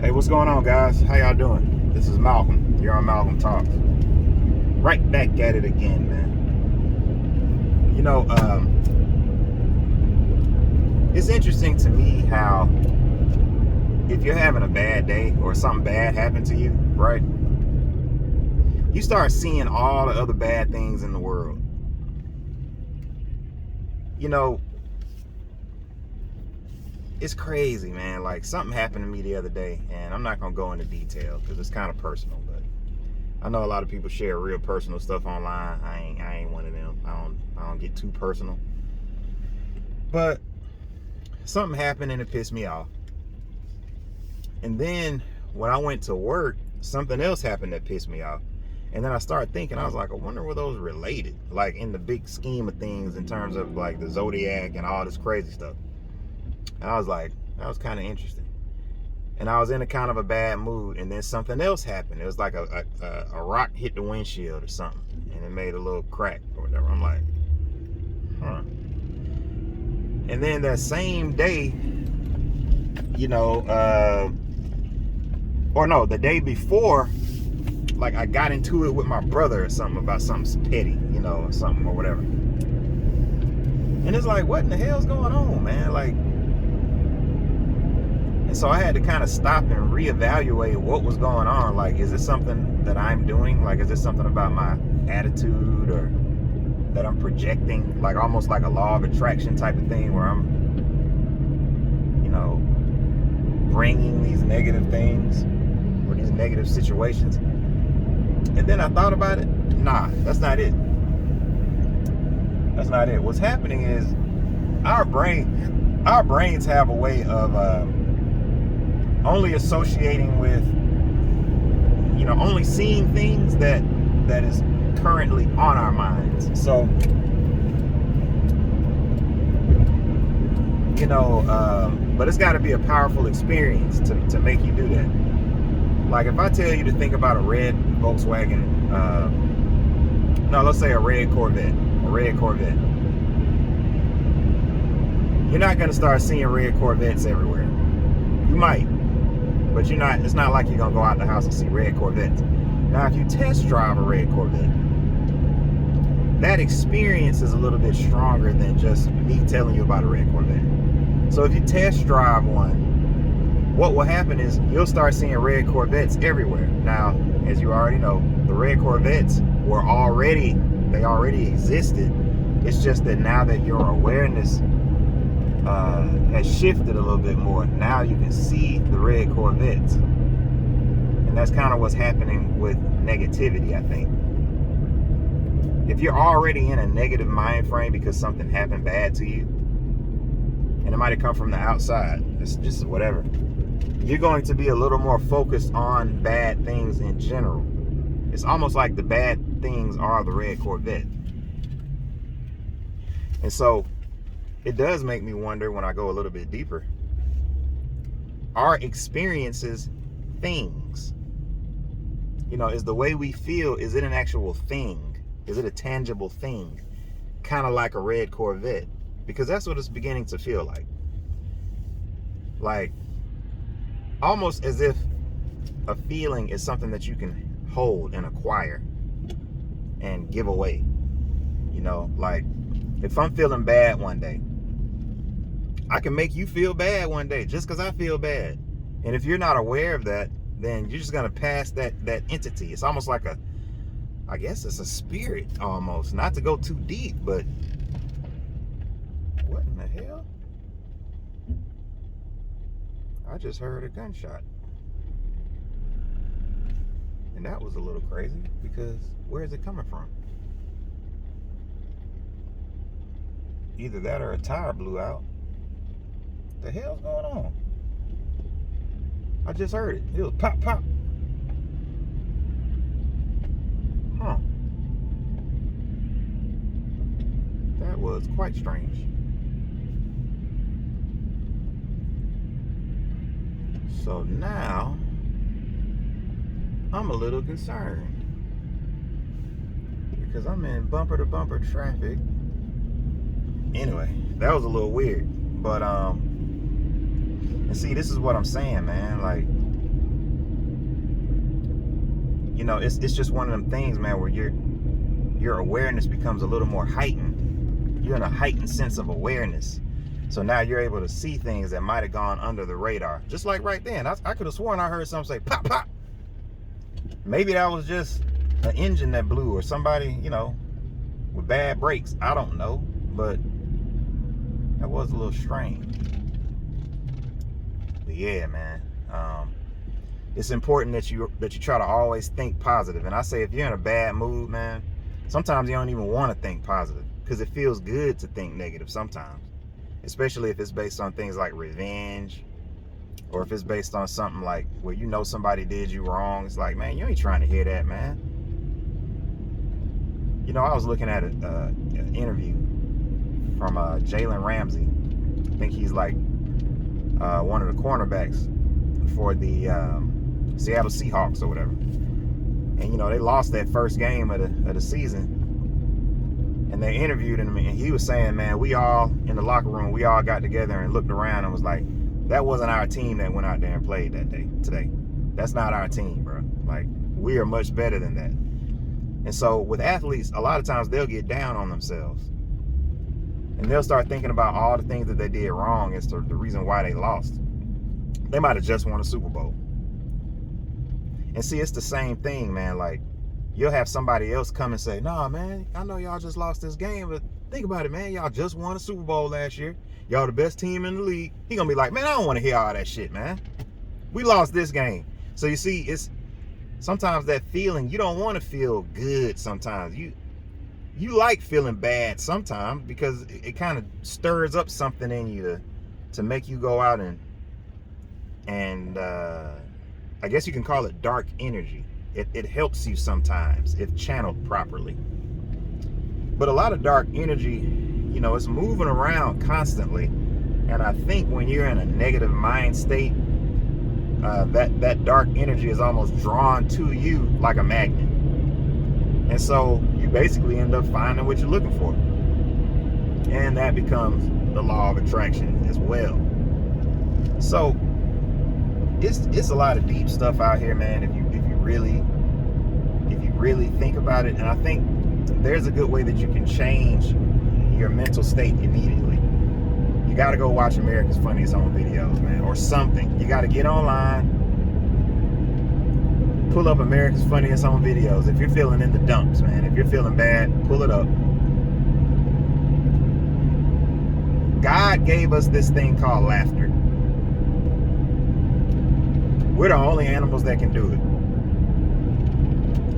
Hey, what's going on, guys? How y'all doing? This is Malcolm. You're on Malcolm Talks. Right back at it again, man. It's interesting to me how if you're having a bad day or something bad happened to you, right? You start seeing all the other bad things in the world. You know, it's crazy, man. Like, something happened to me the other day, and I'm not gonna go into detail because it's kind of personal, but I know a lot of people share real personal stuff online. I ain't one of them. I don't get too personal. But something happened and it pissed me off. And then when I went to work, something else happened that pissed me off. And then I started thinking, I was like, I wonder were those related? Like, in the big scheme of things, in terms of like the zodiac and all this crazy stuff. And I was like, that was kind of interesting. And I was in a kind of a bad mood, and then something else happened. It was like a rock hit the windshield or something, and it made a little crack or whatever. I'm like, huh. And then that same day, the day before, like, I got into it with my brother or something about something petty, or something or whatever. And it's like, what in the hell's going on, man? Like, and so I had to kind of stop and reevaluate what was going on. Like, is this something that I'm doing? Like, is this something about my attitude or that I'm projecting? Like, almost like a law of attraction type of thing where I'm, bringing these negative things or these negative situations. And then I thought about it. Nah, that's not it. That's not it. What's happening is our brains have a way of only associating with, only seeing things that is currently on our minds. So, but it's got to be a powerful experience to make you do that. Like, if I tell you to think about a red Volkswagen, let's say a red Corvette, you're not going to start seeing red Corvettes everywhere. You might, but you're not. It's not like you're going to go out the house and see red Corvettes. Now, if you test drive a red Corvette, that experience is a little bit stronger than just me telling you about a red Corvette. So if you test drive one, what will happen is you'll start seeing red Corvettes everywhere. Now, as you already know, the red Corvettes already existed. It's just that now that your awareness has shifted a little bit more, now you can see the red Corvettes. And that's kind of what's happening with negativity, I think. If you're already in a negative mind frame because something happened bad to you, and it might have come from the outside, it's just whatever, you're going to be a little more focused on bad things in general. It's almost like the bad things are the red Corvette. And so it does make me wonder, when I go a little bit deeper, are experiences things? Is the way we feel, is it an actual thing? Is it a tangible thing? Kind of like a red Corvette. Because that's what it's beginning to feel like. Like, almost as if a feeling is something that you can hold and acquire and give away. Like, if I'm feeling bad one day, I can make you feel bad one day just because I feel bad. And if you're not aware of that, then you're just going to pass that entity. It's almost like I guess it's a spirit almost. Not to go too deep, but what in the hell? I just heard a gunshot. And that was a little crazy, because where is it coming from? Either that or a tire blew out. The hell's going on? I just heard it. It was pop, pop. Huh. That was quite strange. So now I'm a little concerned, because I'm in bumper to bumper traffic. Anyway, that was a little weird, but and see, this is what I'm saying, man. Like, you know, it's just one of them things, man, where your awareness becomes a little more heightened. You're in a heightened sense of awareness. So now you're able to see things that might have gone under the radar. Just like right then, I could have sworn I heard something say, pop, pop. Maybe that was just an engine that blew, or somebody, you know, with bad brakes. I don't know, but that was a little strange. But yeah, man, it's important that you try to always think positive. And I say, if you're in a bad mood, man, sometimes you don't even want to think positive, because it feels good to think negative sometimes, especially if it's based on things like revenge, or if it's based on something like where you know somebody did you wrong. It's like, man, you ain't trying to hear that, man. You know, I was looking at an interview from Jalen Ramsey. I think he's like one of the cornerbacks for the Seattle Seahawks or whatever. And, you know, they lost that first game of the season. And they interviewed him, and he was saying, man, we all in the locker room, we all got together and looked around and was like, that wasn't our team that went out there and played that day, today. That's not our team, bro. Like, we are much better than that. And so with athletes, a lot of times they'll get down on themselves. And they'll start thinking about all the things that they did wrong as to the reason why they lost. They might have just won a Super Bowl. And see, it's the same thing, man. Like, you'll have somebody else come and say, nah, man, I know y'all just lost this game, but think about it, man. Y'all just won a Super Bowl last year. Y'all the best team in the league. He gonna be like, man, I don't want to hear all that shit, man. We lost this game. So you see, it's sometimes that feeling, you don't want to feel good sometimes. You like feeling bad sometimes, because it kind of stirs up something in you to make you go out and I guess you can call it dark energy. It helps you sometimes if channeled properly. But a lot of dark energy, you know, it's moving around constantly. And I think when you're in a negative mind state, that dark energy is almost drawn to you like a magnet. And so you basically end up finding what you're looking for. And that becomes the law of attraction as well. So it's a lot of deep stuff out here, man, if you really think about it. And I think there's a good way that you can change your mental state immediately. You got to go watch America's Funniest Home Videos, man, or something. You got to get online, pull up America's Funniest Home Videos. If you're feeling in the dumps, man, if you're feeling bad, pull it up. God gave us this thing called laughter. We're the only animals that can do it.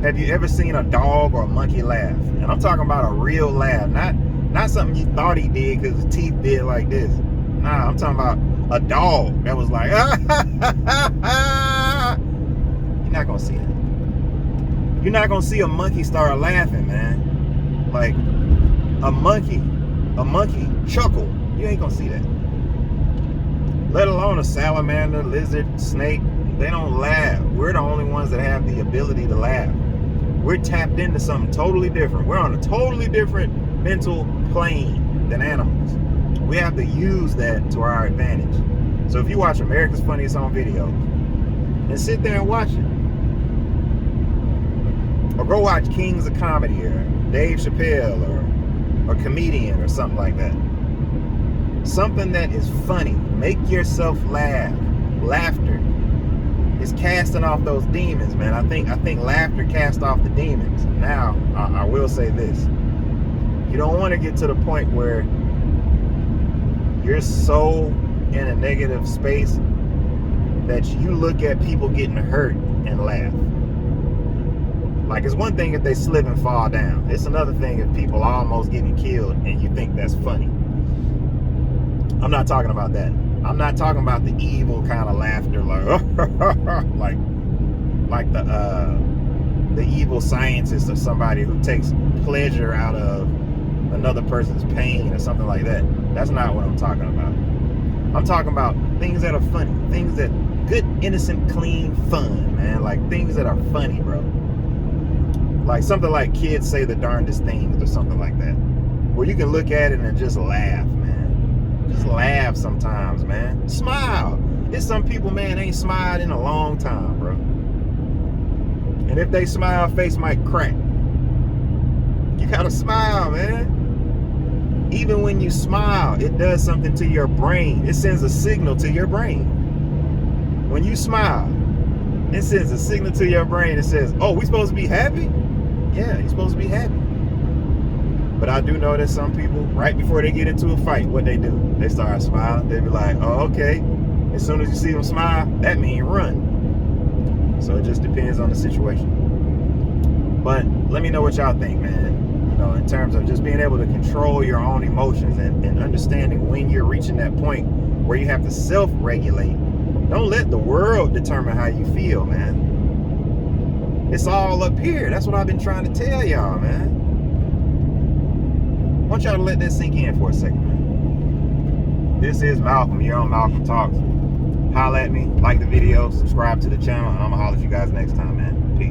Have you ever seen a dog or a monkey laugh? And I'm talking about a real laugh, not something you thought he did because his teeth did like this. Nah, I'm talking about a dog that was like, ah, ha, ha, ha, ha. You're not gonna see that. You're not gonna see a monkey start laughing, man. Like a monkey chuckle. You ain't gonna see that. Let alone a salamander, lizard, snake. They don't laugh. We're the only ones that have the ability to laugh. We're tapped into something totally different. We're on a totally different mental plane than animals. We have to use that to our advantage. So if you watch America's Funniest Home Videos, and sit there and watch it. Or go watch Kings of Comedy or Dave Chappelle or Comedian or something like that. Something that is funny. Make yourself laugh. Laughter is casting off those demons, man. I think laughter casts off the demons. Now, I will say this. You don't want to get to the point where you're so in a negative space that you look at people getting hurt and laugh. Like, it's one thing if they slip and fall down. It's another thing if people are almost getting killed and you think that's funny. I'm not talking about that. I'm not talking about the evil kind of laughter, like the evil scientist or somebody who takes pleasure out of another person's pain or something like that. That's not what I'm talking about. I'm talking about things that are funny, things that good, innocent, clean fun, man. Like things that are funny, bro. Like something like kids say the darndest things or something like that, where you can look at it and just laugh, man. Just laugh sometimes, man. Smile. There's some people, man, ain't smiled in a long time, bro. And if they smile, face might crack. You gotta smile, man. Even when you smile, it does something to your brain. It sends a signal to your brain. When you smile, it sends a signal to your brain. It says, oh, we supposed to be happy? Yeah, you're supposed to be happy. But I do know that some people, right before they get into a fight, what they do? They start smiling. They be like, oh, okay. As soon as you see them smile, that means run. So it just depends on the situation. But let me know what y'all think, man. You know, in terms of just being able to control your own emotions and understanding when you're reaching that point where you have to self-regulate. Don't let the world determine how you feel, man. It's all up here. That's what I've been trying to tell y'all, man. I want y'all to let that sink in for a second, man. This is Malcolm. You're on Malcolm Talks. Holla at me, like the video, subscribe to the channel, and I'm gonna holler at you guys next time, man. Peace.